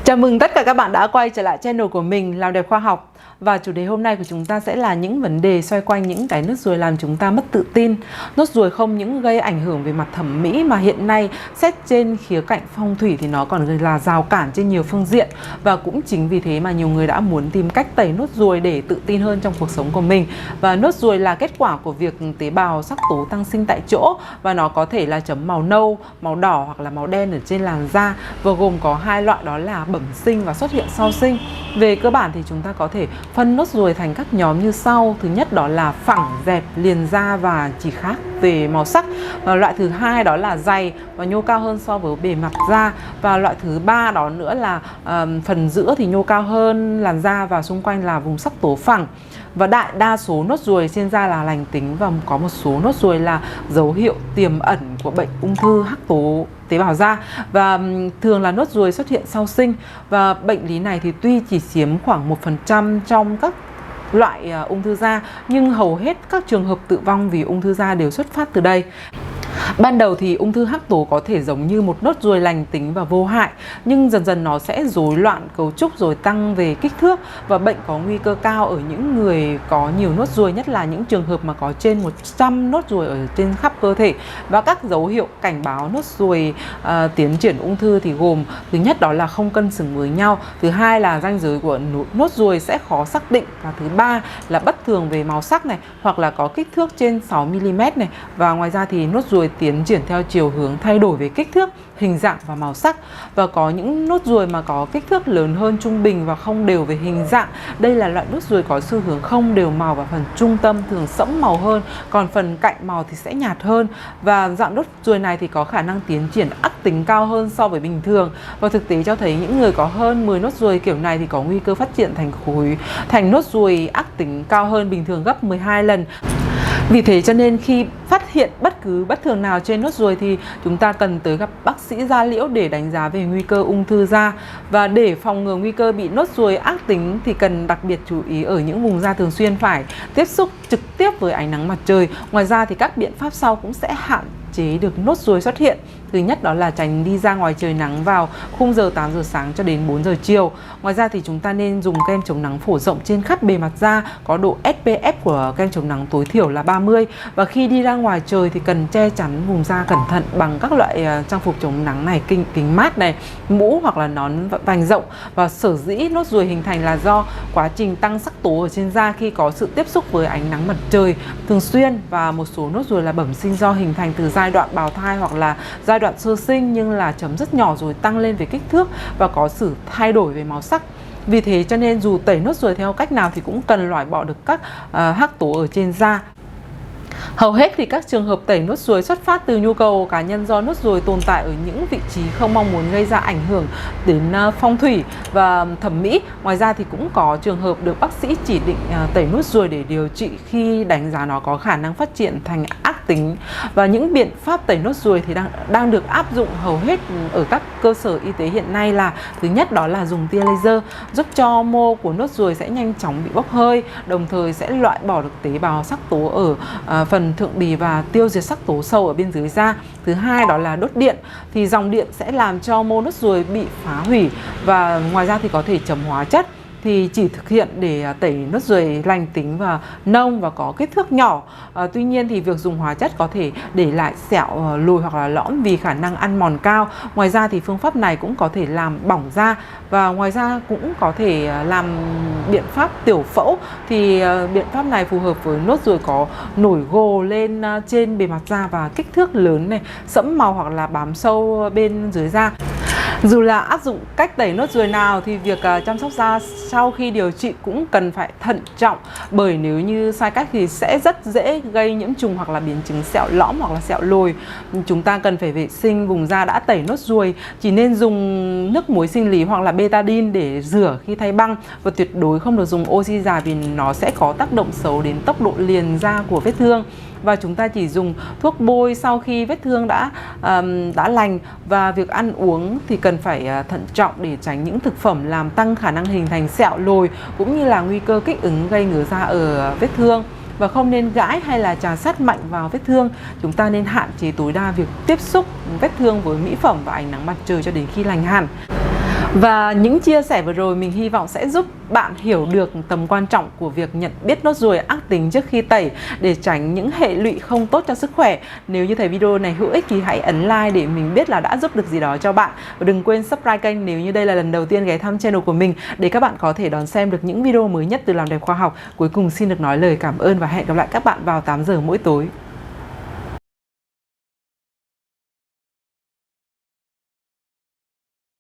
Chào mừng tất cả các bạn đã quay trở lại channel của mình Làm Đẹp Khoa Học. Và chủ đề hôm nay của chúng ta sẽ là những vấn đề xoay quanh những cái nốt ruồi làm chúng ta mất tự tin. Nốt ruồi không những gây ảnh hưởng về mặt thẩm mỹ mà hiện nay xét trên khía cạnh phong thủy thì nó còn là rào cản trên nhiều phương diện. Và cũng chính vì thế mà nhiều người đã muốn tìm cách tẩy nốt ruồi để tự tin hơn trong cuộc sống của mình. Và nốt ruồi là kết quả của việc tế bào sắc tố tăng sinh tại chỗ, và nó có thể là chấm màu nâu, màu đỏ hoặc là màu đen ở trên làn da, và gồm có hai loại, đó là bẩm sinh và xuất hiện sau sinh. Về cơ bản thì chúng ta có thể phân nốt ruồi thành các nhóm như sau. Thứ nhất đó là phẳng, dẹp, liền da và chỉ khác về màu sắc. Và loại thứ hai đó là dày và nhô cao hơn so với bề mặt da. Và loại thứ ba đó nữa là phần giữa thì nhô cao hơn làn da và xung quanh là vùng sắc tố phẳng. Và đại đa số nốt ruồi trên da là lành tính, và có một số nốt ruồi là dấu hiệu tiềm ẩn của bệnh ung thư hắc tố tế bào da, và thường là nốt ruồi xuất hiện sau sinh. Và bệnh lý này thì tuy chỉ chiếm khoảng 1% trong các loại ung thư da, nhưng hầu hết các trường hợp tử vong vì ung thư da đều xuất phát từ đây. Ban đầu thì ung thư hắc tố có thể giống như một nốt ruồi lành tính và vô hại, nhưng dần dần nó sẽ rối loạn cấu trúc rồi tăng về kích thước, và bệnh có nguy cơ cao ở những người có nhiều nốt ruồi, nhất là những trường hợp mà có trên 100 nốt ruồi ở trên khắp cơ thể. Và các dấu hiệu cảnh báo nốt ruồi tiến triển ung thư thì gồm: thứ nhất đó là không cân xứng với nhau, thứ hai là ranh giới của nốt ruồi sẽ khó xác định, và thứ ba là bất thường về màu sắc này, hoặc là có kích thước trên 6 mm này. Và ngoài ra thì nốt ruồi tiến triển theo chiều hướng thay đổi về kích thước, hình dạng và màu sắc. Và có những nốt ruồi mà có kích thước lớn hơn trung bình và không đều về hình dạng. Đây là loại nốt ruồi có xu hướng không đều màu, và phần trung tâm thường sẫm màu hơn, còn phần cạnh màu thì sẽ nhạt hơn. Và dạng nốt ruồi này thì có khả năng tiến triển ác tính cao hơn so với bình thường. Và thực tế cho thấy những người có hơn 10 nốt ruồi kiểu này thì có nguy cơ phát triển thành nốt ruồi ác tính cao hơn bình thường gấp 12 lần. Vì thế cho nên khi phát hiện bất cứ bất thường nào trên nốt ruồi thì chúng ta cần tới gặp bác sĩ da liễu để đánh giá về nguy cơ ung thư da. Và để phòng ngừa nguy cơ bị nốt ruồi ác tính thì cần đặc biệt chú ý ở những vùng da thường xuyên phải tiếp xúc trực tiếp với ánh nắng mặt trời. Ngoài ra thì các biện pháp sau cũng sẽ hạn chế được nốt ruồi xuất hiện. Thứ nhất đó là tránh đi ra ngoài trời nắng vào khung giờ 8 giờ sáng cho đến 4 giờ chiều. Ngoài ra thì chúng ta nên dùng kem chống nắng phổ rộng trên khắp bề mặt da, có độ SPF của kem chống nắng tối thiểu là 30. Và khi đi ra ngoài trời thì cần che chắn vùng da cẩn thận bằng các loại trang phục chống nắng này, kính mát này, mũ hoặc là nón vành rộng. Và sở dĩ nốt ruồi hình thành là do quá trình tăng sắc tố ở trên da khi có sự tiếp xúc với ánh nắng mặt trời thường xuyên. Và một số nốt ruồi là bẩm sinh do hình thành từ giai đoạn bào thai hoặc là giai đoạn sơ sinh, nhưng là chấm rất nhỏ rồi tăng lên về kích thước và có sự thay đổi về màu sắc. Vì thế cho nên dù tẩy nốt ruồi theo cách nào thì cũng cần loại bỏ được các hắc tố ở trên da. Hầu hết thì các trường hợp tẩy nốt ruồi xuất phát từ nhu cầu cá nhân do nốt ruồi tồn tại ở những vị trí không mong muốn, gây ra ảnh hưởng đến phong thủy và thẩm mỹ. Ngoài ra thì cũng có trường hợp được bác sĩ chỉ định tẩy nốt ruồi để điều trị khi đánh giá nó có khả năng phát triển thành ác tính. Và những biện pháp tẩy nốt ruồi thì đang được áp dụng hầu hết ở các cơ sở y tế hiện nay là: thứ nhất đó là dùng tia laser, giúp cho mô của nốt ruồi sẽ nhanh chóng bị bốc hơi, đồng thời sẽ loại bỏ được tế bào sắc tố ở phần thượng bì và tiêu diệt sắc tố sâu ở bên dưới da. Thứ hai đó là đốt điện, thì dòng điện sẽ làm cho mô nốt ruồi bị phá hủy. Và ngoài ra thì có thể chấm hóa chất, thì chỉ thực hiện để tẩy nốt ruồi lành tính và nông và có kích thước nhỏ. Tuy nhiên thì việc dùng hóa chất có thể để lại sẹo lồi hoặc là lõm vì khả năng ăn mòn cao. Ngoài ra thì phương pháp này cũng có thể làm bỏng da, và ngoài ra cũng có thể làm biện pháp tiểu phẫu. Thì biện pháp này phù hợp với nốt ruồi có nổi gồ lên trên bề mặt da và kích thước lớn này, sẫm màu hoặc là bám sâu bên dưới da. Dù là áp dụng cách tẩy nốt ruồi nào thì việc chăm sóc da sau khi điều trị cũng cần phải thận trọng, bởi nếu như sai cách thì sẽ rất dễ gây nhiễm trùng hoặc là biến chứng sẹo lõm hoặc là sẹo lồi. Chúng ta cần phải vệ sinh vùng da đã tẩy nốt ruồi, chỉ nên dùng nước muối sinh lý hoặc là betadine để rửa khi thay băng, và tuyệt đối không được dùng oxy già vì nó sẽ có tác động xấu đến tốc độ liền da của vết thương. Và chúng ta chỉ dùng thuốc bôi sau khi vết thương đã lành. Và việc ăn uống thì cần phải thận trọng để tránh những thực phẩm làm tăng khả năng hình thành sẹo lồi, cũng như là nguy cơ kích ứng gây ngứa da ở vết thương. Và không nên gãi hay là chà sát mạnh vào vết thương. Chúng ta nên hạn chế tối đa việc tiếp xúc vết thương với mỹ phẩm và ánh nắng mặt trời cho đến khi lành hẳn. Và những chia sẻ vừa rồi mình hy vọng sẽ giúp bạn hiểu được tầm quan trọng của việc nhận biết nốt ruồi ác tính trước khi tẩy để tránh những hệ lụy không tốt cho sức khỏe. Nếu như thấy video này hữu ích thì hãy ấn like để mình biết là đã giúp được gì đó cho bạn. Và đừng quên subscribe kênh nếu như đây là lần đầu tiên ghé thăm channel của mình để các bạn có thể đón xem được những video mới nhất từ Làm Đẹp Khoa Học. Cuối cùng xin được nói lời cảm ơn và hẹn gặp lại các bạn vào 8 giờ mỗi tối.